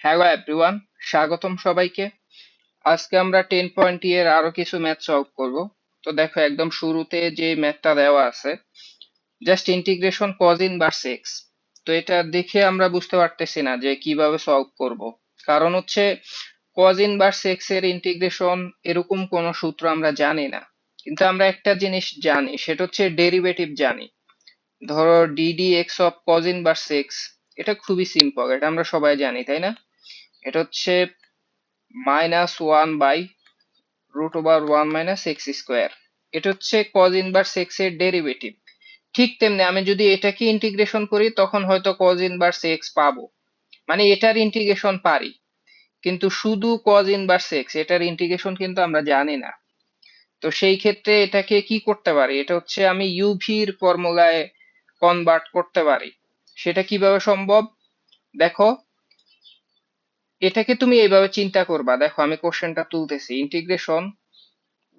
Hello everyone, স্বাগতম সবাইকে। আজকে আমরা 10.0 এর আরো কিছু ম্যাথ সলভ করব। তো দেখো, একদম শুরুতে যে ম্যাথটা দেওয়া আছে, just integration cos inverse x. তো এটা দেখে আমরা বুঝতে পারতেছি না যে কিভাবে সলভ করব, কারণ হচ্ছে কজ ইনভার্স এক্স এর ইন্টিগ্রেশন এরকম কোনো সূত্র আমরা জানি না। কিন্তু আমরা একটা জিনিস জানি, সেটা হচ্ছে ডেরিভেটিভ জানি। ধরো DD x of cos inverse x, এটা খুবই সিম্পল, এটা আমরা সবাই জানি, তাই না? এটা হচ্ছে -1/√ওভার 1 - x²। এটা হচ্ছে cos ইনভার্স x এর ডেরিভেটিভ। ঠিক তেমনি আমি যদি এটাকে ইন্টিগ্রেশন করি, তখন হয়তো cos ইনভার্স x পাবো, মানে এটার ইন্টিগ্রেশন পারি। কিন্তু শুধু cos ইনভার্স x, এটার ইন্টিগ্রেশন কিন্তু আমরা জানি না। তো সেই ক্ষেত্রে এটাকে কি করতে পারি, এটা হচ্ছে আমি ইউভির ফর্মুলায় কনভার্ট করতে পারি। সেটা কিভাবে সম্ভব? দেখো, এটাকে তুমি এইভাবে চিন্তা করবা। দেখো, আমি কোশ্চেনটা তুলতেছি, ইন্টিগ্রেশন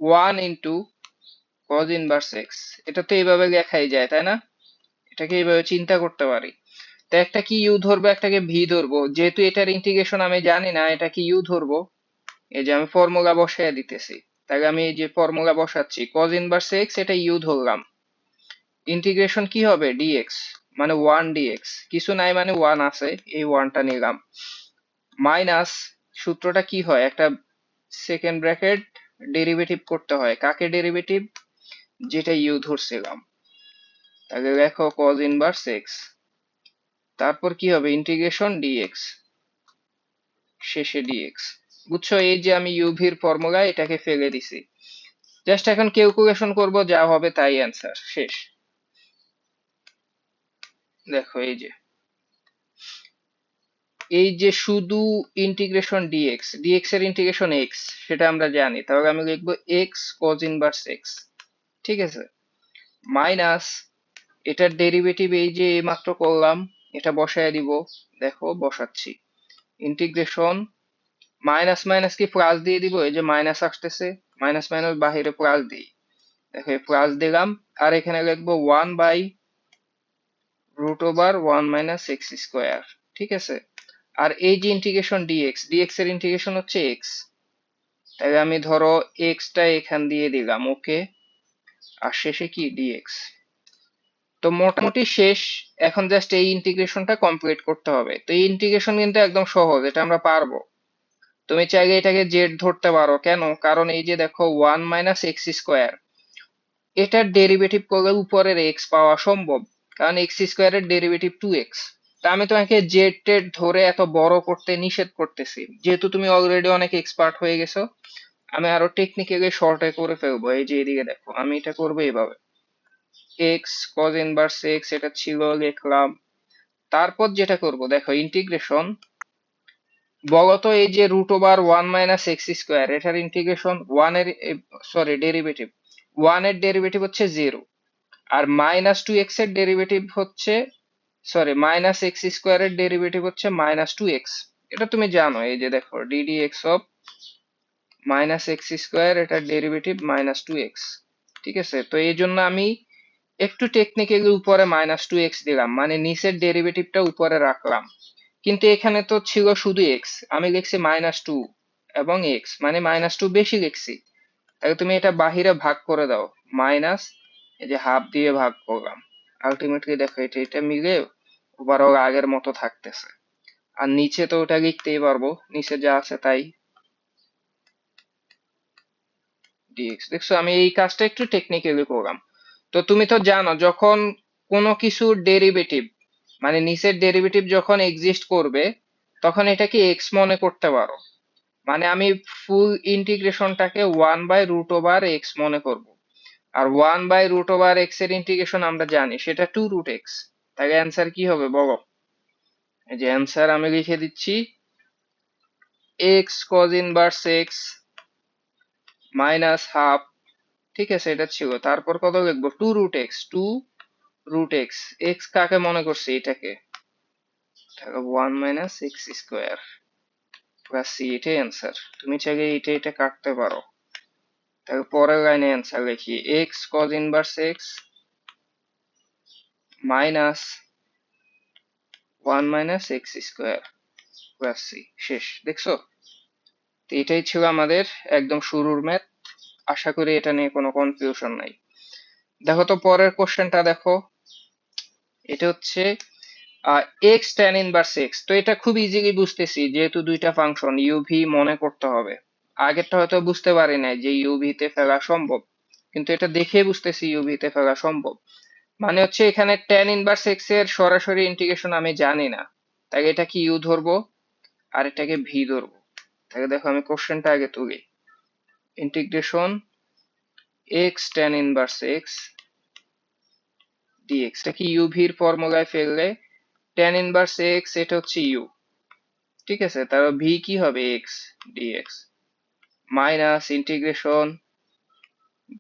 1 cos ইনভার্স এক্স। এটা তো এইভাবে লেখাই যায়, তাই না? এটাকে এইভাবে চিন্তা করতে পারি। তো একটা কি ইউ ধরবো, একটাকে ভি ধরবো। যেহেতু এটার ইন্টিগ্রেশন আমি জানি না, এটা কি ইউ ধরবো। এই যে আমি ফর্মুলা বসায় দিতেছি, তাহলে আমি এই যে ফর্মুলা বসাচ্ছি, cos ইনভার্স এক্স এটা ইউ ধরলাম। ইন্টিগ্রেশন কি হবে, ডিএক্স, মানে 1 dx। কিছু নাই মানে 1 আছে, এই 1টা নিলাম। মাইনাস, সূত্রটা কি হয়, একটা সেকেন্ড ব্র্যাকেট ডেরিভেটিভ করতে হয়। কাকে ডেরিভেটিভ? যেটা ইউ ধরছিলাম। তাহলে দেখো cos ইনভার্স এক্স, তারপর কি হবে, ইন্টিগ্রেশন ডিএক্স, শেষে ডিএক্স। বুঝছো, এই যে আমি ইউভির ফর্মুলা এটাকে ফেলে দিছি। জাস্ট এখন ক্যালকুলেশন করব, যা হবে তাই অ্যান্সার, শেষ। দেখো, এই যে শুধু ইন্টিগ্রেশন ডিএক্স, ডিএক্স এর ইন্টিগ্রেশন এক্স, সেটা আমরা জানি। তাহলে আমি লিখবো এক্স cos ইনভার্স এক্স, ঠিক আছে। মাইনাস, এটার ডেরিভেটিভ এই যে মাত্র করলাম, এটা বসায় দিব। দেখো বসাচ্ছি, ইন্টিগ্রেশন মাইনাস মাইনাস কি প্লাস দিয়ে দিব, এই যে মাইনাস আসতেছে, মাইনাস মাইনাস বাহিরে প্লাস দিই। দেখো প্লাস দিলাম, আর এখানে লিখবো 1/√ওভার 1 - x², ঠিক আছে। আর এই যে ইন্টিগ্রেশন ডিএক্স, ডিএক্স এর ইন্টিগ্রেশন হচ্ছে এক্স। তাহলে আমি ধরো এক্সটা এখান দিয়ে দিলাম, ওকে। আর শেষে কি, ডিএক্স। তো মোটামুটি শেষ। এখন জাস্ট এই ইন্টিগ্রেশনটা কমপ্লিট করতে হবে। তো এই ইন্টিগ্রেশন কিন্তু একদম সহজ, এটা আমরা পারবো। তুমি চাইলে এটাকে জেড ধরতে পারো, কেন? কারণ এই যে দেখো 1 - x², এটার ডেরিভেটিভ করলে উপরের এক্স পাওয়া সম্ভব, কারণ x² এর ডেরিভেটিভ 2x। তা আমি তোমাকে জেড টেড ধরে এত বড় করতে নিষেধ করতেছি, যেহেতু তুমি অলরেডি অনেক এক্সপার্ট হয়ে গেছো। আমি আরো টেকনিক্যালি শর্টে করে ফেলবো। এই যে এদিকে দেখো, আমি এটা করবো এইভাবে, এক্স cos ইনভার্স এক্স, এটা ছিল, লিখলাম। তারপর যেটা করব, দেখো ইন্টিগ্রেশন, বলতো এই যে √ওভার 1 - x², এটার ইন্টিগ্রেশন ওয়ান এর, সরি ডেরিভেটিভ, 1 এর ডেরিভেটিভ হচ্ছে 0। আর -2x এর ডেরিভেটিভ হচ্ছে, সরি -x² এর ডেরিভেটিভ হচ্ছে -2x। এটা তুমি জানো, এই যে দেখো ddx অফ -x², এটার ডেরিভেটিভ -2x, ঠিক আছে। তো এই জন্য আমি একটু টেকনিক্যালি উপরে -2x দিলাম, মানে নিচের ডেরিভেটিভটা উপরে রাখলাম। কিন্তু এখানে তো ছিল শুধু এক্স, আমি লিখছি -2 এবং এক্স, মানে -2 বেশি লিখছি। তাহলে তুমি এটা বাহিরে ভাগ করে দাও, মাইনাস, এই যে হাফ দিয়ে ভাগ করলাম। আলটিমেটলি দেখো এটা এটা মিলে ওভারঅল আগের মতো থাকতেছে। আর নিচে তো ওটা লিখতেই পারবো, নিচে যা আছে তাই, ডিএক্স। দেখছো, আমি এই কাজটা একটু টেকনিক্যালি করলাম। তো তুমি তো জানো, যখন কোনো কিছুর ডেরিভেটিভ, মানে নিচের ডেরিভেটিভ যখন এক্সিস্ট করবে, তখন এটাকে এক্স মনে করতে পারো। মানে আমি ফুল ইন্টিগ্রেশনটাকে 1/√ওভার এক্স মনে করব। আর 1/√ওভার এক্স এর ইন্টিগ্রেশন আমরা জানি, সেটা 2√x। তাহলে অ্যান্সার কি হবে বলো? এই যে অ্যান্সার আমি লিখে দিচ্ছি, x cos inverse x minus half, ঠিক আছে, এটা ছিল। তারপর কত লিখবো, 2√x, 2√x। এক্স কাকে মনে করছি, এটাকে। তাহলে 1 - x² প্লাস সি, এটাই অ্যান্সার। তুমি চাইলে এটা এটা কাটতে পারো। তাহলে পরের লাইনে অ্যান্সার লিখি, x cos inverse x minus 1 - x²। Plus C, শেষ। দেখছো? তো এটাই ছিল আমাদের একদম শুরুর ম্যাথ। আশা করি এটা নিয়ে কোনো কনফিউশন নাই। দেখো তো পরের কোশ্চেনটা দেখো। এটা হচ্ছে এক্স ট্যান ইনভার্স এক্স। তো এটা খুব ইজিলি বুঝতেছি, যেহেতু দুইটা ফাংশন, ইউভি মনে করতে হবে। আগেরটা হয়তো বুঝতে পারি নাই যে ইউভি তে ফেলা সম্ভব, কিন্তু এটা দেখে বুঝতেছি ইউভি তে ফেলা সম্ভব। মানে হচ্ছে এখানে ট্যান ইনভার্স এক্স এর সরাসরি ইন্টিগ্রেশন আমি জানি না, তাই এটা কি ইউ ধরবো আর এটাকে ভি ধরবো। তাহলে দেখো আমি কোশ্চেনটা আগে তুলি। Integration x tan inverse x dx, এটা কি ইউভির ফর্মুলায় ফেললে ট্যান ইনভার্স এক্স এটা হচ্ছে ইউ, ঠিক আছে? তারপর ভি কি হবে, x dx minus integration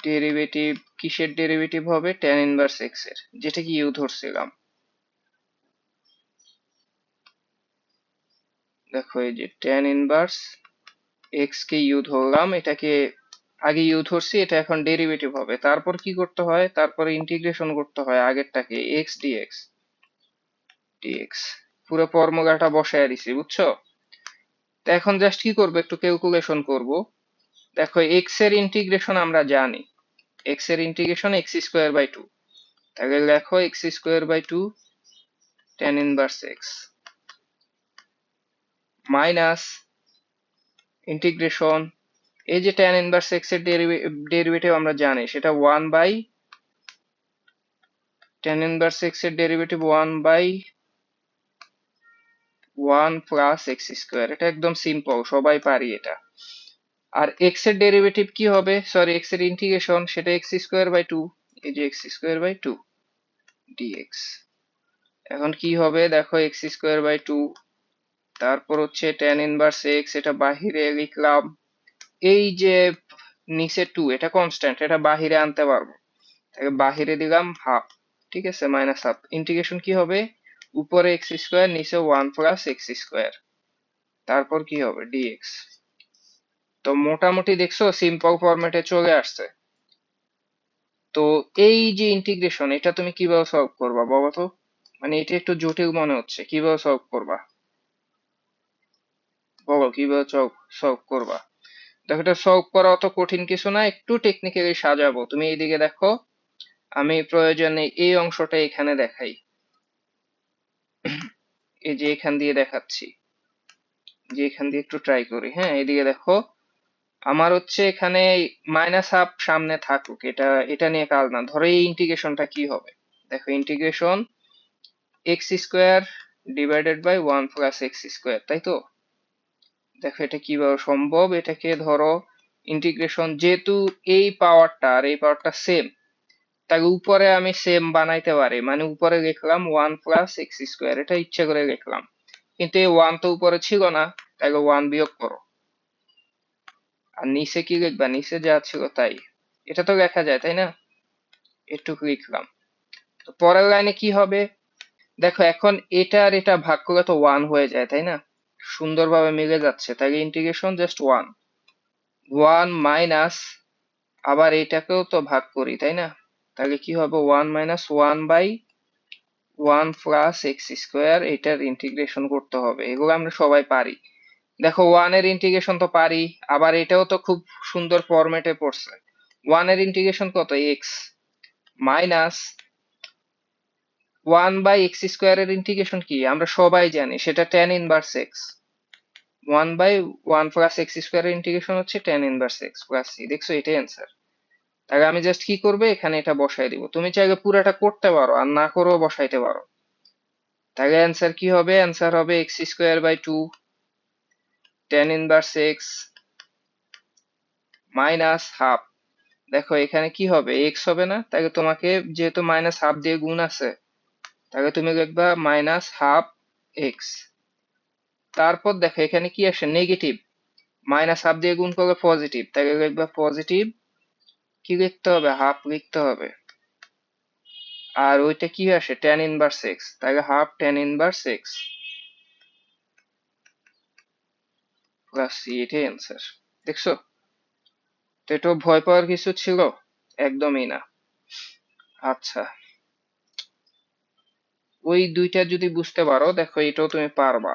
derivative, কিসের ডেরিভেটিভ হবে, ট্যান ইনভার্স এক্স এর, যেটা কি ইউ ধরছিলাম। দেখো এই যে ট্যান ইনভার্স এক্স কে ইউ ধরলাম, এটাকে আগে ইউ ধরছি, এটা এখন ডেরিভেটিভ হবে। তারপর কি করতে হয়, তারপরে ইন্টিগ্রেশন করতে হয় আগেরটাকে, এক্স ডিএক্স ডিএক্স, পুরো ফর্মুলাটা বসায় দিছি, বুঝছো? তো এখন জাস্ট কি করবো, একটু ক্যালকুলেশন করব। দেখো এক্স এর ইন্টিগ্রেশন আমরা জানি, এক্স এর integration x square by two. তাহলে লেখো x square by two tan inverse x minus integration, এই যে ট্যান ইনভার্স এক্স এর ডেরিভেটিভ আমরা জানি, সেটা one by tan inverse x এর derivative one by one plus x square. এটা একদম সিম্পল, সবাই পারি এটা। আর এক্স এর ডেরিভেটিভ কি হবে, সরি এক্স এর ইন্টিগ্রেশন, সেটা এক্স স্কোয়ার বাই টু, এই যে x square by two dx. এখন কি হবে দেখো, এক্স স্কোয়ার বাই টু, তারপর হচ্ছে ট্যান ইনভার্স এক্স, এটা বাহিরে লিখলাম। এই যে নিচে টু, এটা কনস্ট্যান্ট, এটা বাহিরে আনতে পারবো, তাকে বাহিরে দিলাম হাফ, ঠিক আছে, মাইনাস হাফ। ইন্টিগ্রেশন কি হবে, উপরে এক্স স্কোয়ার, নিচে ওয়ান প্লাস এক্স স্কোয়ার, তারপর কি হবে ডিএক্স। তো মোটামুটি দেখছো সিম্পল ফরম্যাটে চলে আসছে। তো এই যে ইন্টিগ্রেশন, এটা তুমি কিভাবে সলভ করবা বলো তো? মানে এটা একটু জটিল মনে হচ্ছে, কিভাবে সলভ করবা বলো, কিভাবে সলভ করবা? দেখো এটা সলভ করা অত কঠিন কিছু না, একটু টেকনিক্যালি সাজাবো। তুমি এইদিকে দেখো, আমি প্রয়োজনে এই অংশটা এখানে দেখাই, এই যে এখান দিয়ে দেখাচ্ছি, যে এখান দিয়ে একটু ট্রাই করি। হ্যাঁ, এদিকে দেখো, আমার হচ্ছে এখানে মাইনাস হাফ সামনে থাকুক, এটা এটা নিয়ে কাজ না। ধরো এই ইন্টিগ্রেশনটা কি হবে, দেখো integration x square divided by one plus x square, তাই তো? দেখো এটা কিভাবে সম্ভব, এটাকে ধরো ইন্টিগ্রেশন, যেহেতু এই পাওয়ারটা আর এই পাওয়ারটা সেম, তাকে উপরে আমি সেম বানাইতে পারি, মানে উপরে লিখলাম ওয়ান প্লাস এক্স স্কোয়ার, এটা ইচ্ছা করে লিখলাম, কিন্তু এই ওয়ান তো উপরে ছিল না, তাকে ওয়ান বিয়োগ করো। আর নিচে কি লিখবা, নিচে যা ছিল তাই, এটা তো লেখা যায় তাই না, এটুকু লিখলাম। তো পরের লাইনে কি হবে, দেখো এখন এটা আর এটা ভাগ করে তো ওয়ান হয়ে যায় তাই না, সুন্দরভাবে মিলে যাচ্ছে, তাই integration just one, one minus, আবার এটাকেও তো ভাগ করি তাই না, তাহলে কি হবে one minus one by one plus x square, এটার ইন্টিগ্রেশন করতে হবে, এগুলো আমরা সবাই পারি। দেখো ওয়ান এর ইন্টিগ্রেশন তো পারি, আবার এটাও তো খুব সুন্দর ফরম্যাটে পড়ছে। ওয়ান এর ইন্টিগ্রেশন কত, x minus one by x স্কোয়ারের ইন্টিগ্রেশন কি আমরা সবাই জানি, সেটা tan inverse x, one by one plus x স্কোয়ারের ইন্টিগ্রেশন হচ্ছে tan inverse x plus c. দেখছো এটাই অ্যান্সার। তাহলে আমি জাস্ট কি করবো, এখানে এটা বসাই দিব, তুমি চাইলে পুরোটা করতে পারো আর না করেও বসাইতে পারো। তাহলে অ্যান্সার কি হবে, অ্যান্সার হবে x square by two tan inverse x minus half. দেখো এখানে কি হবে, এক্স হবে না, তাহলে তোমাকে যেহেতু মাইনাস হাফ দিয়ে গুণ আছে, তাহলে তুমি লিখবা মাইনাস হাফ এক্স। তারপর দেখো এখানে কি আসে, নেগেটিভ, মাইনাস হাফ দিয়ে গুণ করলে পজিটিভ, তাহলে লিখবা পজিটিভ, কি লিখতে হবে, হাফ লিখতে হবে। আর ওইটা কি আসে, ট্যান ইনভার্স এক্স, তাহলে half tan inverse x plus c, এটাই অ্যান্সার। দেখছো? তো এটা ভয় পাওয়ার কিছু ছিল, একদমই না। আচ্ছা, ওই দুইটা যদি বুঝতে পারো, দেখো এটাও তুমি পারবা।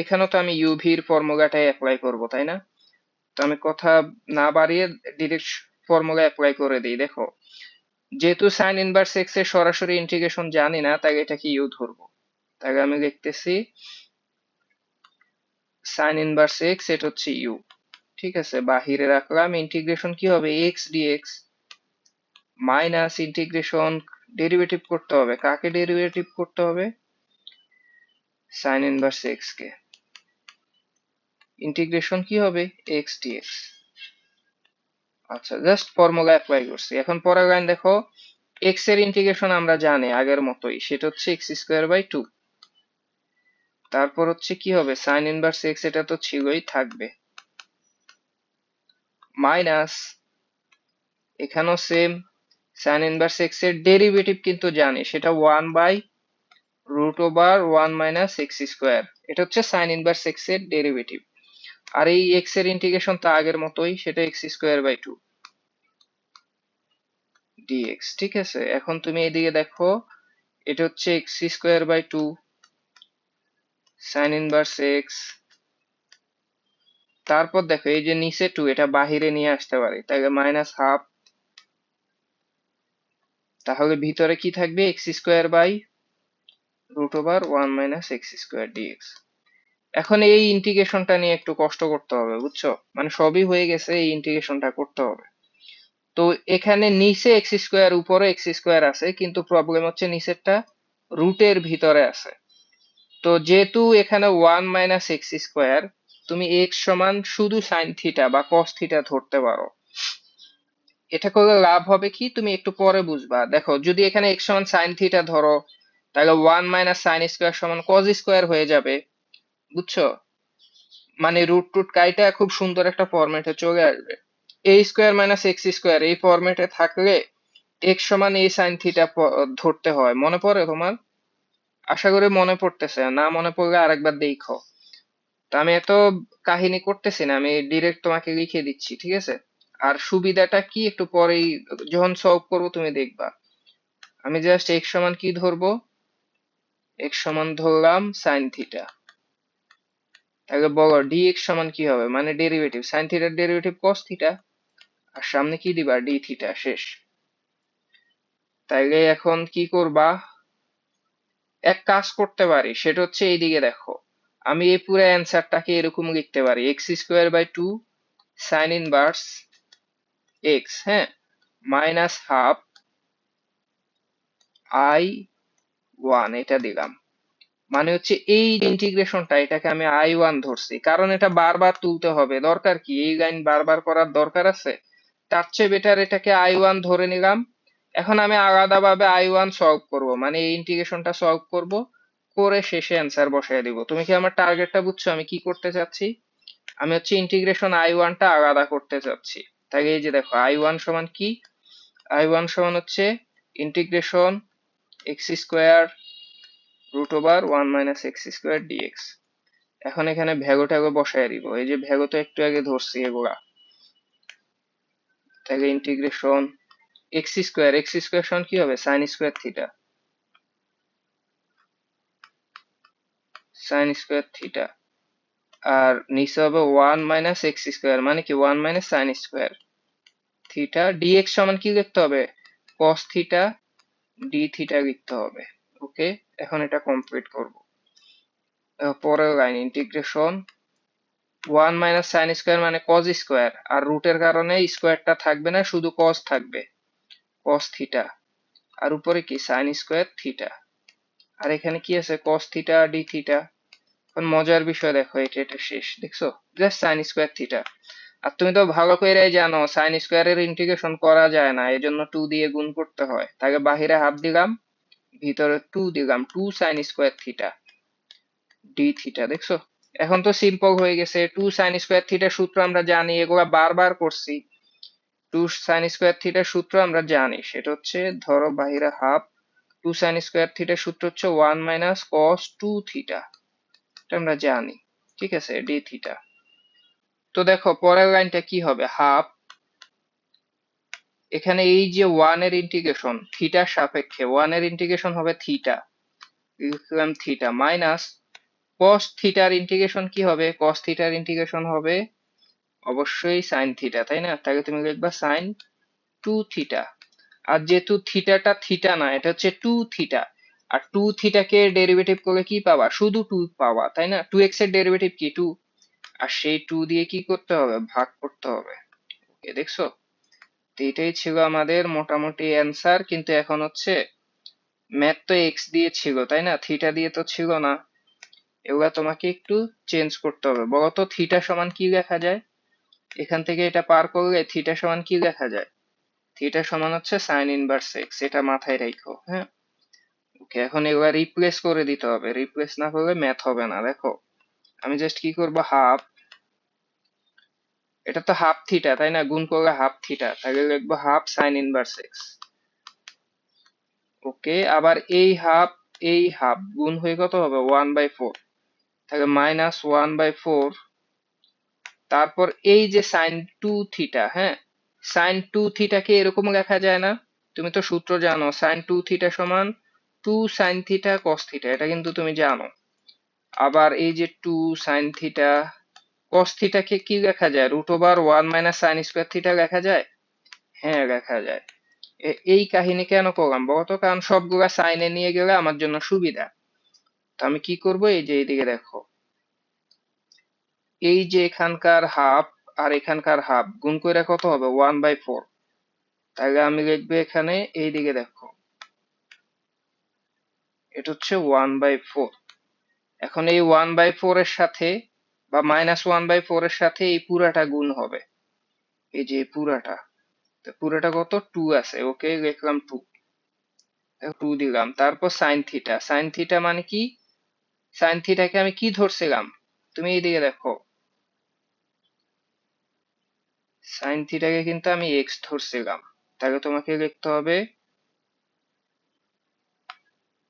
এখানেও তো আমি ইউভির ফর্মুলাটাই অ্যাপ্লাই করব, তাই না? তো আমি কথা না বাড়িয়ে ডিরেক্ট ফর্মুলা অ্যাপ্লাই করে দিই। দেখো, যেহেতু সাইন ইনভার্স এক্স এর সরাসরি ইন্টিগ্রেশন জানি না, তাই এটাকে ইউ ধরবো। তাই আমি লিখতেছি সাইন ইনভার্স এক্স, এটা হচ্ছে ইউ। ঠিক আছে, বাহিরে রাখলাম। ইন্টিগ্রেশন কি হবে? X dx minus integration, derivative করতে হবে। কাকে ডেরিভেটিভ করতে হবে? সাইন ইনভার্স এক্স কে। ইন্টিগ্রেশন কি হবে? X dx. আচ্ছা, জাস্ট ফর্মুলা অ্যাপ্লাই করছি। এখন পরের লাইন দেখো, এক্স এর ইন্টিগ্রেশন আমরা জানি আগের মতোই, সেটা হচ্ছে এক্স স্কোয়ার বাই টু। তারপর হচ্ছে কি হবে? সাইন ইনভার্স এক্স, এটা তো ছিলই, থাকবে। মাইনাস, এখানেও সেম, সাইন ইনভার্স এক্স এর ডেরিভেটিভ কিন্তু জানি, সেটা one by root over one minus x square. এটা হচ্ছে সাইন ইনভার্স এক্স এর ডেরিভেটিভ। আর এই এক্স এর ইন্টিগ্রেশন তো আগের মতোই, সেটা x square by two dx. ঠিক আছে, এখন তুমি এদিকে দেখো, এটা হচ্ছে x square by two sine inverse x. তারপর দেখো, এই যে নিচে টু, এটা বাহিরে নিয়ে আসতে পারি, তাই মাইনাস হাফ। তাহলে ভিতরে কি থাকবে? X square by root over one minus x square dx. এখন এই ইন্টিগ্রেশনটা নিয়ে একটু কষ্ট করতে হবে, বুঝছো? মানে সবই হয়ে গেছে, এই ইন্টিগ্রেশনটা করতে হবে। তো এখানে নিচে এক্স স্কোয়ার, উপরে এক্স স্কোয়ার আছে, কিন্তু প্রবলেম হচ্ছে নিচেরটা রুটের ভিতরে আছে। তো যেহেতু এখানে ওয়ান মাইনাস এক্স স্কোয়ার, তুমি এক্স সমান শুধু সাইন থিটা বা কস থিটা ধরতে পারো। এটা করলে লাভ হবে কি, তুমি একটু পরে বুঝবা। দেখো, যদি এখানে এক্স সমান সাইন থিটা ধরো, তাহলে ওয়ান মাইনাস সাইন স্কোয়ার সমান কজ স্কোয়ার হয়ে যাবে, বুঝছো? মানে রুট টুট কাইটা খুব সুন্দর একটা ফরম্যাটে চলে আসবে। এ স্কোয়ার মাইনাস এক্স স্কোয়ার এই ফরম্যাটে থাকলে এক্স সমান এ সাইন থিটা ধরতে হয়। মনে পড়ে তোমার? আশা করি মনে পড়তেছে। না মনে পড়লে আরেকবার দেখো। তা আমি এত কাহিনী করতেছি না, আমি ডিরেক্ট তোমাকে লিখে দিচ্ছি, ঠিক আছে? আর সুবিধাটা কি একটু পরেই যখন সলভ করবো তুমি দেখবা। আমি জাস্ট এক্স সমান কি ধরবো? এক্স সমান ধরলাম সাইন থিটা। তাহলে বলো ডিএক্স সমান কি হবে? মানে ডেরিভেটিভ, সাইন থিটার ডেরিভেটিভ কস থিটা, আর সামনে কি দিবা? ডি থিটা, শেষ। তাইলে এখন কি করবা? এক কাজ করতে পারি, সেটা হচ্ছে এইদিকে দেখো, আমি এই পুরো অ্যান্সারটাকে এরকম লিখতে পারি, x square by two sine inverse x, হ্যাঁ, মাইনাস হাফ আই ওয়ান, এটা দিলাম। মানে হচ্ছে এই ইন্টিগ্রেশনটা, এটাকে আমি আই ওয়ান ধরছি, কারণ এটা বারবার তুলতে হবে, দরকার কি এই লাইন বারবার করার দরকার আছে? তার চেয়ে বেটার এটাকে আই ওয়ান ধরে নিলাম। এখন আমি আলাদাভাবে আই ওয়ান সলভ করবো, মানে এই ইন্টিগ্রেশনটা সলভ করব, করে শেষে অ্যান্সার বসাই দিব। তুমি কি আমার টার্গেটটা বুঝছো? আমি কি করতে চাচ্ছি? আমি হচ্ছে ইন্টিগ্রেশন আই ওয়ানটা আলাদা করতে চাচ্ছি। তাই এই যে দেখো, আই ওয়ান সমান কি? আই ওয়ান সমান হচ্ছে integration x square root over one minus x square dx. এখন এখানে ভ্যাগো ট্যাগো বসায় দিব, এই যে ভ্যাগো তো একটু আগে ধরছি এগুলা। তাহলে ইন্টিগ্রেশন এক্স স্কোয়ার সমান কি হবে? Sine square theta, sine square theta. আর নিচে হবে ওয়ান মাইনাস এক্স স্কোয়ার, মানে কি one minus sine square theta. Dx সমান কি লিখতে হবে? কস থিটা ডি থিটা লিখতে হবে। ওকে, এখন এটা কমপ্লিট করব। পরের line, integration one minus sine square মানে কজ স্কোয়ার, আর রুটের কারণে স্কোয়ারটা থাকবে না, শুধু কস থাকবে, কস থিটা। আর উপরে কি? Sign square theta. আর এখানে কি আছে? Cos theta d theta. এখন মজার বিষয় দেখো, এটা শেষ, দেখছো? Just sine square theta. আর তুমি তো ভালো করেই জানো সাইন স্কোয়ারের ইন্টিগ্রেশন করা যায় না, এজন্য টু দিয়ে গুণ করতে হয়। তাকে বাহিরে হাফ দিলাম, ভিতরে টু দিলাম, two sine square theta d theta, দেখছো? এখন তো সিম্পল হয়ে গেছে। টু সাইন স্কোয়ার থিটার সূত্র আমরা জানি, এগুলা বারবার করছি। টু সাইন স্কোয়ার থিটার সূত্র আমরা জানি, সেটা হচ্ছে, ধরো বাহিরে হাফ, টু সাইন স্কোয়ার থিটার সূত্র হচ্ছে one minus cos two theta, এটা আমরা জানি, ঠিক আছে, ডি থিটা। তো দেখো পরের লাইনটা কি হবে? হাফ, এখানে এই যে ওয়ান এর ইন্টিগ্রেশন থিটার সাপেক্ষে, ওয়ান এর ইন্টিগ্রেশন হবে থিটা, লিখলাম থিটা, মাইনাস cos থিটার ইন্টিগ্রেশন কি হবে? cos থিটার ইন্টিগ্রেশন হবে অবশ্যই sin থিটা, তাই না? তাহলে তুমি লিখবা sin 2 থিটা। আর যেহেতু থিটাটা থিটা না, এটা হচ্ছে 2 থিটা, আর 2 থিটাকে ডেরিভেটিভ করলে কি পাবা? শুধু 2 পাবা, তাই না? 2x এর ডেরিভেটিভ কি? 2। আর সেই 2 দিয়ে কি করতে হবে? ভাগ করতে হবে। ওকে, দেখছো? তো এটাই ছিল আমাদের মোটামুটি অ্যান্সার, কিন্তু এখন হচ্ছে ম্যাথ তো এক্স দিয়ে ছিল, তাই না? থিটা দিয়ে তো ছিল না। এগুলা তোমাকে একটু চেঞ্জ করতে হবে। বলতো থিটা সমান কি লেখা যায়? এখান থেকে এটা পার করলে থিটা সমান কি লেখা যায়? থিটা সমান হচ্ছে সাইন ইনভার্স এক্স, এটা মাথায় রাখো, হ্যাঁ? ওকে, এখন এগুলা রিপ্লেস করে দিতে হবে, রিপ্লেস না করলে ম্যাথ হবে না। দেখো আমি জাস্ট কি করব, হাফ, এটা তো হাফ থিটা, তাই না? গুণ করলে হাফ থিটা, তাহলে লিখবো হাফ সাইন ইনভার্স এক্স। ওকে, আবার এই হাফ গুণ হয়ে কত হবে? 1/4, তাহলে -1/4। তারপর এই যে সাইন 2 থিটা, হ্যাঁ, সাইন 2 থিটাকে এরকম লেখা যায় না? তুমি তো সূত্র জানো, সাইন 2 থিটা সমান 2 সাইন থিটা কস থিটা, এটা কিন্তু তুমি জানো। আবার এই যে 2 সাইন থিটা কস থিটাকে কি লেখা যায়? √1 মাইনাস সাইন স্কোয়ার থিটা লেখা যায়। হ্যাঁ, লেখা যায়। এই কাহিনী কেন করলাম বলতো? কারণ সবগুলা সাইনে নিয়ে গেলে আমার জন্য সুবিধা। তো আমি কি করব, এই যে এইদিকে দেখো, এই যে এখানকার হাফ আর এখানকার হাফ গুণ করে কত হবে? 1/4। তাহলে আমি লিখবো এখানে, এইদিকে দেখো, এটা হচ্ছে 1/4। এখন এই 1/4 এর সাথে বা -1/4 এর সাথে এই পুরাটা গুণ হবে, এই যে এই পুরাটা। তো পুরাটা কত? 2 আছে, ওকে, লিখলাম 2, 2 দিলাম। তারপর সাইন থিটা, সাইন থিটা মানে কি? সাইন থিটাকে আমি কি ধরছিলাম? তুমি এইদিকে দেখো, সাইন থিটাকে কিন্তু আমি এক্স ধরছিলাম, তাহলে তোমাকে লিখতে হবে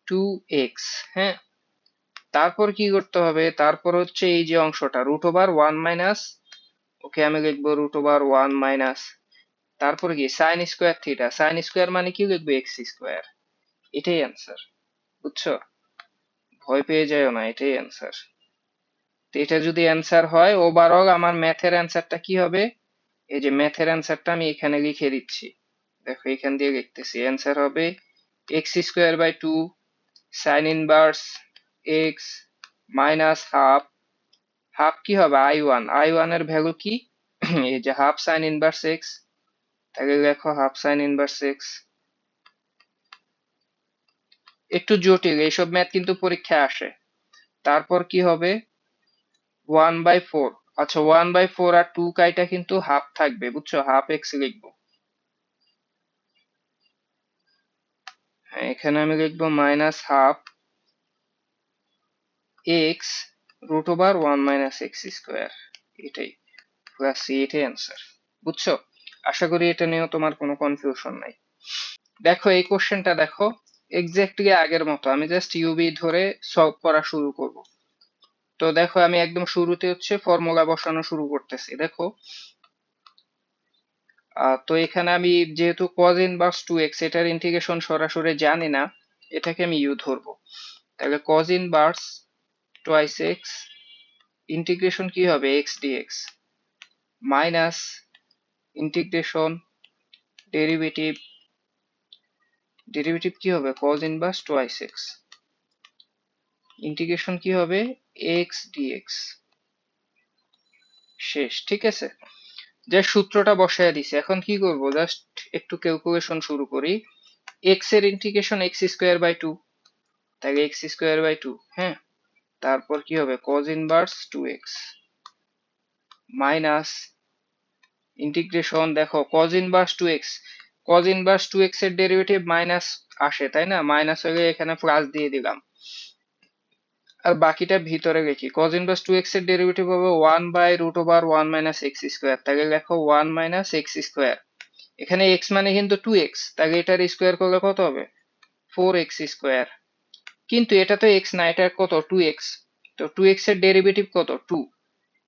2x, হ্যাঁ। তারপর কি করতে হবে? তারপর হচ্ছে এই যে অংশটা √1 মাইনাস, ওকে আমি লিখবো √1 মাইনাস, তারপর কি sign square theta, sine square মানে কি লিখবো? X square. এটাই অ্যান্সার, বুঝছো? ভয় পেয়ে যাও না, এটাই অ্যান্সার। তো এটা যদি অ্যান্সার হয়, ওভারঅল আমার ম্যাথের অ্যান্সারটা কি হবে? এই যে ম্যাথের অ্যান্সারটা আমি এখানে লিখে দিচ্ছি, দেখো এখান দিয়ে লিখতেছি। অ্যান্সার হবে x²/2 sign inverse x minus half, half কি হবে? I1 এর ভ্যালু কি? এই যে হাফ সাইন ইনভার্স এক্স, তাহলে লেখো হাফ সাইন ইনভার্স এক্স। একটু জটিল এইসব ম্যাথ, কিন্তু পরীক্ষায় আসে। তারপর কি হবে? 1/4, আচ্ছা 1/4 আর 2 কাইটা কিন্তু হাফ থাকবে, বুঝছো? হাফ এক্স লিখবো। হ্যাঁ, এখানে আমি লিখবো minus half x √1 minus x square, এটাই প্লাস সি, এটাই অ্যান্সার, বুঝছো? আশা করি এটা নিয়েও তোমার কোনো কনফিউশন নাই। দেখো এই কোশ্চেনটা দেখো, এক্স্যাক্টলি আগের মতো, আমি জাস্ট ইউভি ধরে সলভ করা শুরু করব। তো দেখো আমি একদম শুরুতে হচ্ছে ফর্মুলা বসানো শুরু করতেছি। দেখো তো এখানে আমি যেহেতু cos ইনভার্স 2x এটার ইন্টিগ্রেশন সরাসরি জানি না, এটাকে আমি ইউ ধরবো। তাহলে cos inverse twice x integration কি হবে? x dx minus integration derivative, derivative কি হবে? cos inverse twice x integration কি হবে? x dx। শেষ, ঠিক আছে? যে সূত্রটা বসায় দিছি, এখন কি করব? জাস্ট একটু ক্যালকুলেশন শুরু করি। x এর ইন্টিগ্রেশন x²/2, তাহলে x²/2, হ্যাঁ। তারপর কি হবে? cos inverse 2x minus integration, দেখো cos inverse 2x, cos inverse 2x এর ডেরিভেটিভ মাইনাস আসে, তাই না? মাইনাস হলে এখানে প্লাস দিয়ে দিলাম, আর বাকিটা ভিতরে লিখি। cos ইনভার্স 2x এর ডেরিভেটিভ হবে 1/√1 মাইনাস এক্স স্কোয়ার, তাহলে লেখো 1 মাইনাস এক্স স্কোয়ার। এখানে x মানে কিন্তু 2x, তাহলে এটার স্কোয়ার করলে কত হবে? 4x square. কিন্তু এটা তো x না, এটা কত? 2x। তো 2x এর ডেরিভেটিভ কত? 2।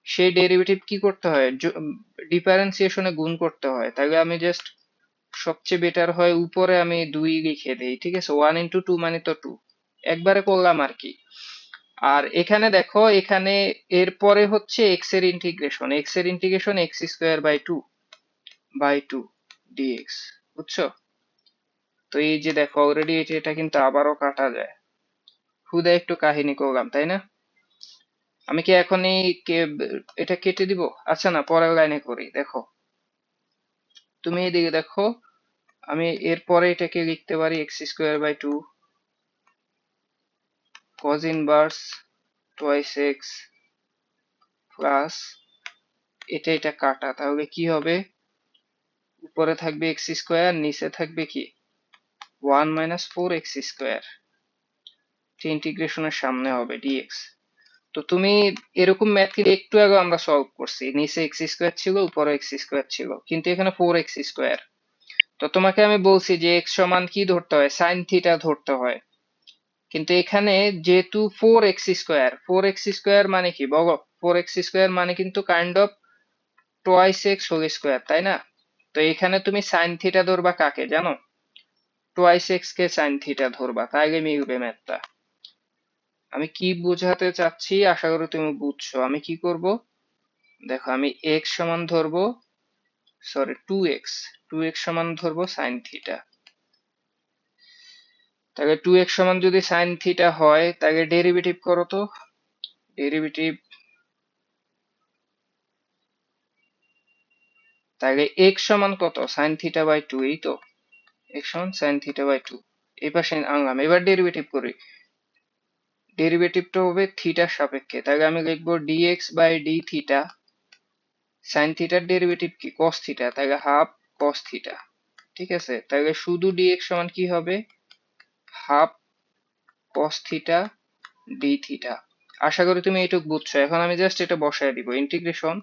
সেই ডেরিভেটিভ কি করতে হয়? ডিফারেন্সিয়েশনে গুণ করতে হয়। তাহলে আমি জাস্ট, সবচেয়ে বেটার হয় উপরে আমি 2 লিখে দেই, ঠিক আছে? 1 × 2 মানে তো 2, একবারে করলাম আর কি। আর এখানে দেখো, এখানে এরপরে হচ্ছে এক্স এর integration x square by two dx, বুঝছো? তো এই যে দেখো অলরেডি এটা কিন্তু আবারও কাটা যায়। হুদা একটু কাহিনী করলাম, তাই না? আমি কি এখনই এটা কেটে দিব? আচ্ছা না, পরের লাইনে করি। দেখো, তুমি এদিকে দেখো, আমি এরপরে এটাকে লিখতে পারি x square by two cos inverse twice x plus এটা কাটা, তাহলে কি হবে? উপরে থাকবে এক্স স্কোয়ার, নিচে থাকবে কি 1 - 4 x স্কোয়ার, ইন্টিগ্রেশনের সামনে হবে ডিএক্স। তো তুমি এরকম ম্যাথ কিন্তু একটু আগে আমরা সলভ করছি, নিচে এক্স স্কোয়ার ছিল, উপরে এক্স স্কোয়ার ছিল, কিন্তু এখানে 4 x স্কোয়ার। তো তোমাকে আমি বলছি যে এক্স সমান কি ধরতে হয়, সাইন থিটা ধরতে হয়। কিন্তু এখানে যেহেতু 4 x স্কোয়ার মানে কি বলো? 4 x স্কোয়ার মানে কিন্তু kind of twice x whole square, তাই না? তো এখানে তুমি সাইন থিটা ধরবা কাকে জানো? টোয়াইস এক্স কে সাইন থিটা ধরবা, তাইলে মিলবে ম্যাথটা। আমি কি বোঝাতে চাচ্ছি আশা করি তুমি বুঝছো। আমি কি করব, দেখো আমি এক্স সমান ধরবো, সরি 2x সমান ধরবো সাইন থিটা। তাহলে 2x সমান যদি সাইন থিটা হয়, তাহলে ডেরিভেটিভ করো তো। ডেরিভেটিভ, তাহলে x সমান কত, সাইন থিটা বাই টু, এই তো x সমান সাইন থিটা বাই টু। এই পাশে আনলাম, এবার ডেরিভেটিভ করি। ডেরিভেটিভটা হবে থিটার সাপেক্ষে, তাহলে আমি লিখবো dx by d theta. Sine থিটার ডেরিভেটিভ কি, কস থিটা, তাহলে হাফ কস থিটা। ঠিক আছে, তাহলে শুধু ডিএক্স সমান কি হবে, half cos theta d theta. আশা করি তুমি এইটুকু বুঝছো। এখন আমি জাস্ট এটা বসায় দিব, integration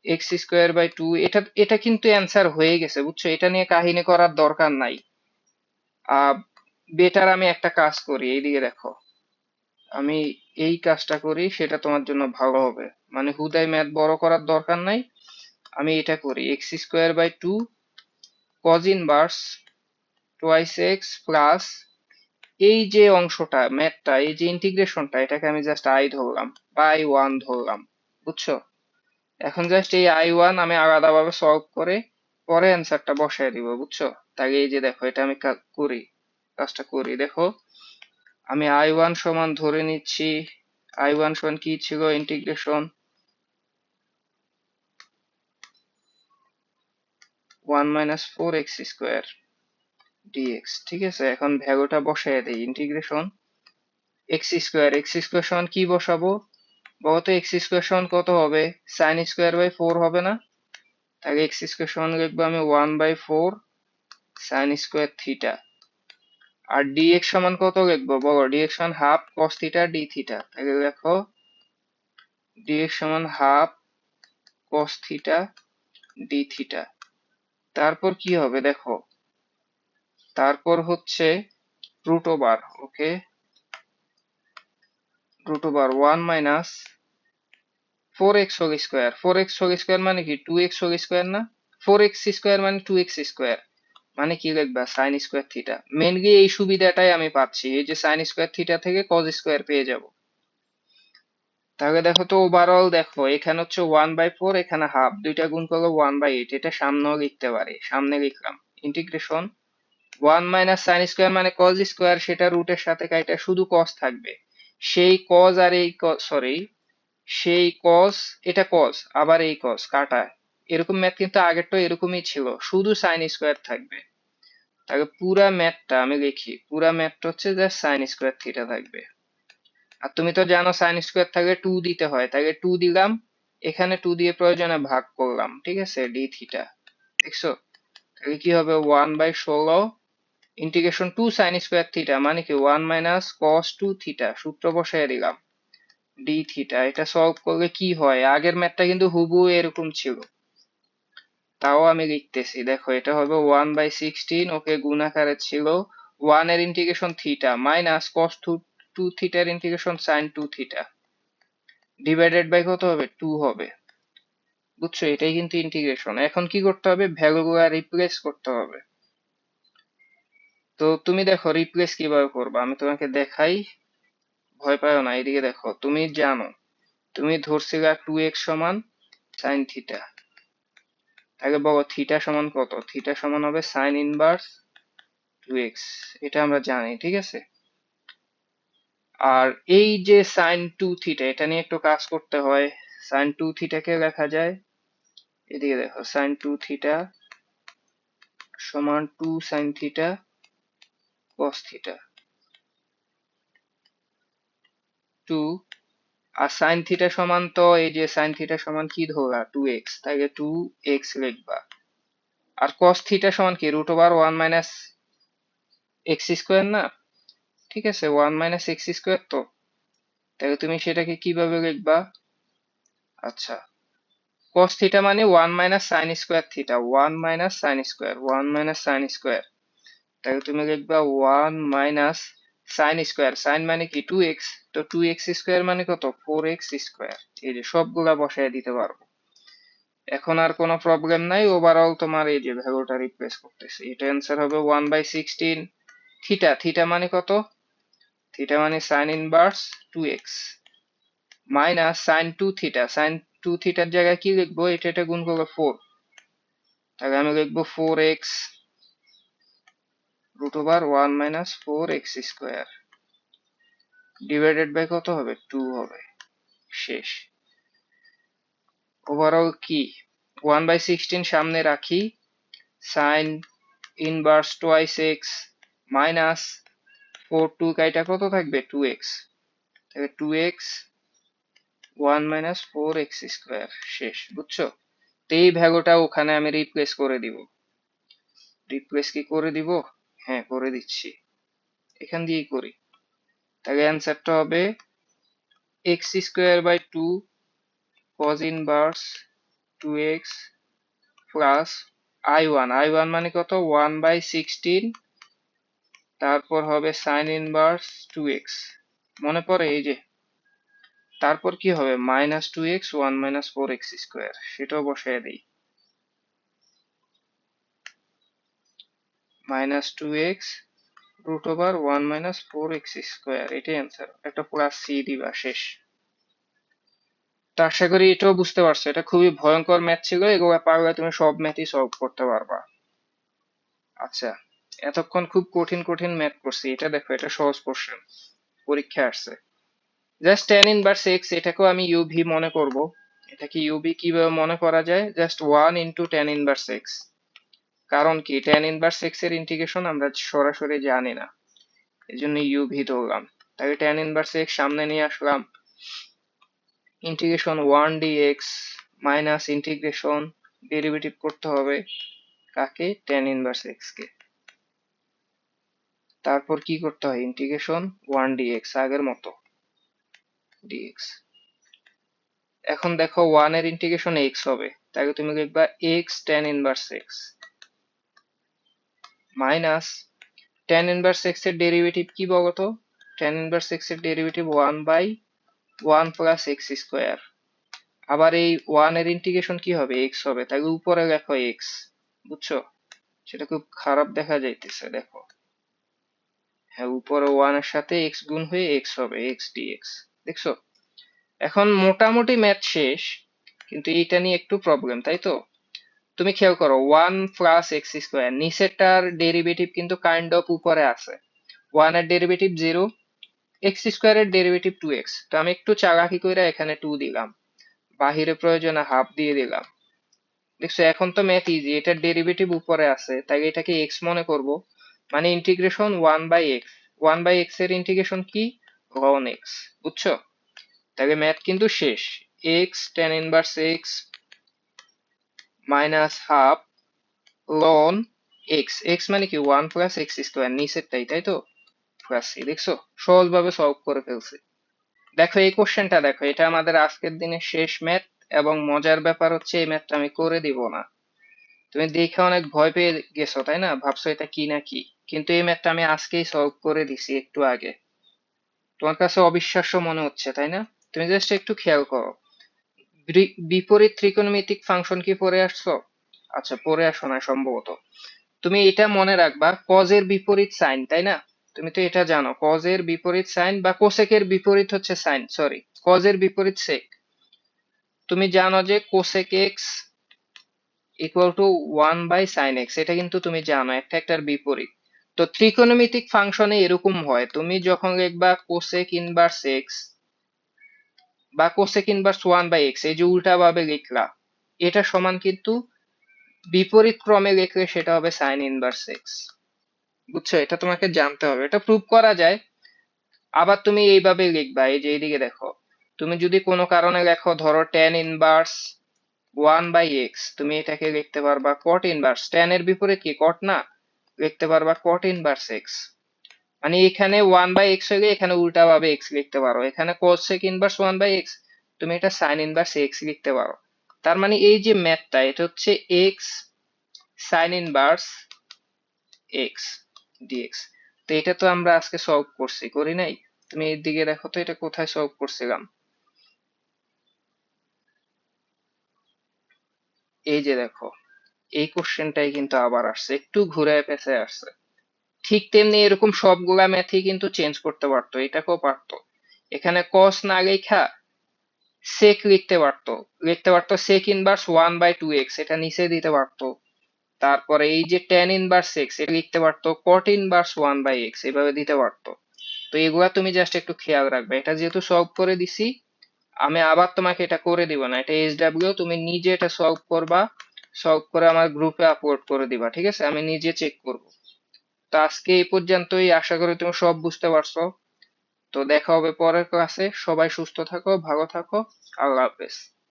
x square by two. এটা কিন্তু অ্যান্সার হয়ে গেছে, বুঝছো? এটা নিয়ে কাহিনী করার দরকার নাই। বেটার আমি একটা কাজ করি, এইদিকে দেখো, আমি এই কাজটা করি, সেটা তোমার জন্য ভালো হবে। মানে হুদাই ম্যাথ বড় করার দরকার নাই, আমি এটা করি x square by two cos inverse twice x plus এই যে অংশটা ম্যাথটা, এই যে ইন্টিগ্রেশনটা, এটাকে আমি জাস্ট আই ধরলাম বা I1 ধরলাম, বুঝছো? এখন জাস্ট এই I1 আমি আলাদাভাবে সলভ করে পরে অ্যান্সারটা বসায় দিব, বুঝছো? তাই এই যে দেখো, এটা আমি করি, কাজটা করি। দেখো, আমি I1 সমান ধরে নিচ্ছি, I1 সমান কি ছিল, ইন্টিগ্রেশন 1 - 4 x স্কোয়ার ডিএক্স। ঠিক আছে, এখন ভ্যালুটা বসায় দেই, ইন্টিগ্রেশন এক্স স্কোয়ার সমান কি বসাবো বলতো? এক্স স্কোয়ার সমান কত হবে, সাইন স্কোয়ার বাই 4 হবে না? তাহলে এক্স স্কোয়ার সমান লিখবো আমি 1/4 সাইন স্কোয়ার থিটা। আর ডিএক্স সমান কত লিখবো বলো? ডিএক্স সমান half cos theta d theta. তাহলে দেখো, ডিএক্স সমান half cos theta d theta. তারপর কি হবে দেখো, তারপর হচ্ছে root over, okay, root over 1 - 4 x whole square. 4 x whole square মানে কি 2 x হোল স্কোয়ার না? 4 x স্কোয়ার মানে 2 x স্কোয়ার, মানে কি লিখবা, সাইন স্কোয়ার থিটা। মেনলি এই সুবিধাটাই আমি পাচ্ছি, এই যে সাইন স্কোয়ার থিটা থেকে কজ স্কোয়ার পেয়ে যাব। তাহলে দেখো তো ওভারঅল দেখো, এখানে হচ্ছে 1/4, এখানে হাফ, দুইটা গুণ করলে 1/8। এটা সামনেও লিখতে পারি, সামনে লিখলাম ইন্টিগ্রেশন 1 - সাইন স্কোয়ার মানে কজ স্কোয়ার, সেটা রুটের সাথে কাইটা শুধু কস থাকবে। সেই কজ আর এই সরি, সেই কস, এটা কস আবার এই কস কাটা, এরকম ম্যাথ কিন্তু আগেরটা এরকমই ছিল, শুধু সাইন স্কোয়ার থাকবে। তাহলে পুরা ম্যাথটা আমি লিখি, পুরা ম্যাথটা হচ্ছে জাস্ট সাইন স্কোয়ার থিটা থাকবে। আর তুমি তো জানো সাইন স্কোয়ার থাকলে 2 দিতে হয়, তাহলে 2 দিলাম, এখানে 2 দিয়ে প্রয়োজনে ভাগ করলাম, ঠিক আছে, ডি থিটা। দেখছো, তাহলে কি হবে, 1/16 ইন্টিগ্রেশন 2 সাইন স্কোয়ার থিটা মানে কি 1 - cos 2 থিটা, সূত্র বসায় দিলাম ডি থিটা। এটা সলভ করলে কি হয়, আগের ম্যাথটা কিন্তু হুবহু এরকম ছিল, তাও আমি লিখতেছি। দেখো, এটা হবে 1/16, ওকে, গুণ আকারে ছিল, 1 এর ইন্টিগ্রেশন থিটা মাইনাস কস 2 থিটার integration sine 2 theta divided by কত হবে, 2 হবে, বুঝছো? এটাই কিন্তু ইন্টিগ্রেশন। এখন কি করতে হবে, ভ্যালুগুলো রিপ্লেস করতে হবে। তো তুমি দেখো রিপ্লেস কিভাবে করবা, আমি তোমাকে দেখাই। ভয় পাও না, এদিকে দেখো, তুমি জানো, তুমি ধরছিলা 2x সমান সাইন থিটা, আগে বলো থিটা সমান কত? থিটা সমান হবে সাইন ইনভার্স 2x, এটা আমরা জানি, ঠিক আছে। আর এই যে সাইন 2 থিটা, এটা নিয়ে একটু কাজ করতে হয়। সাইন 2 থিটাকে লেখা যায়, এদিকে দেখো, সাইন 2 থিটা সমান 2 সাইন থিটা কস থিটা 2, আর সাইন থিটা সমান, তো এই যে সাইন থিটা সমান কি ধরা, 2x, তাহলে 2x লিখবা। আর কস থিটা সমান কি, root over 1 minus x square না, ঠিক আছে, 1 মাইনাস এক্স স্কোয়ার। তো তাহলে তুমি সেটাকে কিভাবে লিখবা? আচ্ছা, cos থিটা মানে 1 minus sine square theta, 1 minus sine square, 1 minus sine square, তাহলে তুমি লিখবা 1 মাইনাস সাইন স্কোয়ার, সাইন মানে কি 2x, তো 2x স্কোয়ার মানে কত, 4x স্কোয়ার। এই যে সবগুলা বসায় দিতে পারবো, এখন আর কোনো প্রবলেম নাই। ওভারঅল তোমার এই যে ভ্যালুটা রিপ্লেস করতেছে, এটা অ্যান্সার হবে 1/16 থিটা। থিটা মানে কত? থিটা মানে sine inverse 2x minus sine 2 theta, sine 2 থিটার জায়গায় কি লিখবো, এটা গুণ করবো 4, তাহলে আমি লিখবো 4x root over 1 minus 4x square divided by কত হবে, 2 হবে। শেষ। ওভারঅল কি, 1/16 সামনে রাখি, sign inverse twice x minus 4 2 কাইটা কত থাকবে, 2x, তাহলে 2x 1 মাইনাস 4x স্কোয়ার। শেষ, বুঝছো? তো এই ভ্যালুটা ওখানে আমি রিপ্লেস করে দিব। রিপ্লেস কি করে দিব? হ্যাঁ, করে দিচ্ছি, এখান দিয়েই করি। তাহলে অ্যান্সারটা হবে x square by 2 cos inverse 2x plus i1 মানে কত, 1/16, তারপর হবে সাইন ইনভার্স 2x, মনে পড়ে এই যে, তারপর কি হবে, minus 2x 1 minus 4x square, সেটাও বসায় দিই, minus 2x root over 1 minus 4x square, এটাই অ্যান্সার। একটা প্লাস সি দিবা, শেষ। তো আশা করি এটাও বুঝতে পারছো, এটা খুবই ভয়ঙ্কর ম্যাথ ছিল, এগুলো পারলে তুমি সব ম্যাথই সলভ করতে পারবা। আচ্ছা, এতক্ষণ খুব কঠিন কঠিন ম্যাথ করছি, এটা দেখো, এটা সহজ কোশ্চেন, পরীক্ষা আসছে। জাস্ট tan ইনভার্স এক্স, এটাকেও আমি ইউভি মনে করব। এটাকে ইউভি কিভাবে মনে করা যায়, just 1 into tan inverse x. কারণ কি, tan ইনভার্স এক্স এর ইন্টিগ্রেশন আমরা সরাসরি জানি না, এই জন্য ইউভি ধরলাম। তাকে tan ইনভার্স এক্স সামনে নিয়ে আসলাম, integration 1 dx minus integration, derivative করতে হবে কাকে, tan ইনভার্স এক্স কে, তারপর কি করতে হয়, ইন্টিগ্রেশন 1 dx আগের মতো dx। এখন দেখো 1 এর ইন্টিগ্রেশন x হবে, তাকে তুমি লিখবা x tan inverse x minus tan inverse x এর ডেরিভেটিভ কি বলতো, tan ইনভার্স x এর ডেরিভেটিভ 1/1 প্লাস x স্কোয়ার। আবার এই 1 এর ইন্টিগ্রেশন কি হবে, x হবে, তাকে উপরে লেখো x, বুঝছো? সেটা খুব খারাপ দেখা যাইতেছে, দেখো, হ্যাঁ, উপরে 1 এর সাথে x গুণ হয়ে x হবে, x dx, দেখছো? এখন মোটামুটি ম্যাথ শেষ, কিন্তু এইটা নিয়ে একটু প্রবলেম, তাই তো? তুমি খেয়াল করো, 1 প্লাস এক্স স্কোয়ার, নিচেরটার ডেরিভেটিভ কিন্তু কাইন্ড অফ উপরে আছে, 1 এর ডেরিভেটিভ 0, এক্স স্কোয়ারের ডেরিভেটিভ 2x, তো আমি একটু চালাকি করে এখানে 2 দিলাম, বাহিরে প্রয়োজনে হাফ দিয়ে দিলাম। দেখছো, এখন তো ম্যাথ ইজি, এটার ডেরিভেটিভ উপরে আছে, তাই এটাকে x মনে করব, মানে ইন্টিগ্রেশন 1/x, 1/x এর ইন্টিগ্রেশন কি, ln x, বুঝছো? তাহলে ম্যাথ কিন্তু শেষ, x tan inverse x minus half loan x, x মানে কি 1 প্লাস এক্স স্কোয়ার, নিচেরটাই, তাই তো, প্লাস সি। দেখছো, সহজভাবে সলভ করে ফেলছি। দেখো এই কোশ্চেনটা দেখো, এটা আমাদের আজকের দিনের শেষ ম্যাথ, এবং মজার ব্যাপার হচ্ছে এই ম্যাথটা আমি করে দিব না। তুমি দেখে অনেক ভয় পেয়ে গেছো, তাই না, ভাবছো এটা কি না কি, কিন্তু এই ম্যাথটা আমি আজকেই সলভ করে দিছি একটু আগে। তোমার কাছে অবিশ্বাস্য মনে হচ্ছে, তাই না? তুমি জাস্ট একটু খেয়াল করো, বিপরীত ত্রিকোণমিতিক ফাংশন কি পড়ে আসছো? আচ্ছা, পড়ে আসো না সম্ভবত। তুমি এটা মনে রাখবা, কজের বিপরীত সাইন, তাই না? তুমি তো এটা জানো, কজ এর বিপরীত সাইন বা কোসেকের বিপরীত হচ্ছে সাইন, সরি, কজ এর বিপরীত সেক। তুমি জানো যে cosec x equal to 1/sin x, এটা কিন্তু তুমি জানো একটা একটার বিপরীত। তো ত্রিকোণমিতিক ফাংশনে এরকম হয়, তুমি যখন লিখবা কোসেক ইনভার্স এক্স বা কোসেক ইনভার্স 1/x, এই যে উল্টা ভাবে লিখলা, এটা সমান কিন্তু বিপরীত ক্রমে লিখলে সেটা হবে সাইন ইনভার্স এক্স। বুঝছো? এটা তোমাকে জানতে হবে, এটা প্রুভ করা যায়। আবার তুমি এইভাবে লিখবা, এই যে এইদিকে দেখো, তুমি যদি কোনো কারণে লেখো, ধরো tan ইনভার্স 1/x, তুমি এটাকে লিখতে পারবা cot ইনভার্স, tan এর বিপরীত কি cot না, লিখতে পারবা cot ইনভার্স x। মানে এখানে 1/x হলে এখানে উল্টা ভাবে x লিখতে পারো, এখানে cosec ইনভার্স 1/x, তুমি এটা sin ইনভার্স x লিখতে পারো। তার মানে এই যে ম্যাথটা, এটা হচ্ছে x sin inverse x dx। তো এটা তো আমরা আজকে সলভ করছি, করি নাই? তুমি এর দিকে দেখো তো, এটা কোথায় সলভ করছিলাম। এই যে দেখো, এই কোশ্চেনটাই কিন্তু আবার আসছে, একটু ঘুরে পেঁচে আসছে। ঠিক তেমনি এরকম সবগুলা ম্যাথই কিন্তু চেঞ্জ করতে পারতো, এটাকেও পারতো। এখানে cos না লেখা sec লিখতে পারতো sec ইনভার্স 1/2x, এটা নিচে দিতে পারতো। তারপরে এই যে tan ইনভার্স x, এটা লিখতে পারতো cot ইনভার্স 1/x, এভাবে দিতে পারতো। তো এগুলা তুমি জাস্ট একটু খেয়াল রাখবে, এটা যেহেতু সলভ করে দিছি, আমি আবার তোমাকে এটা করে দিব না, এটা SW, তুমি নিজে এটা সলভ করবা, সলভ করে আমার গ্রুপে আপলোড করে দিবা, ঠিক আছে? আমি নিজে চেক করব। তো আজকে এই পর্যন্তই, আশা করি তুমি সব বুঝতে পারছো। তো দেখা হবে পরের ক্লাসে, সবাই সুস্থ থাকো, ভালো থাকো, আল্লাহ হাফেজ।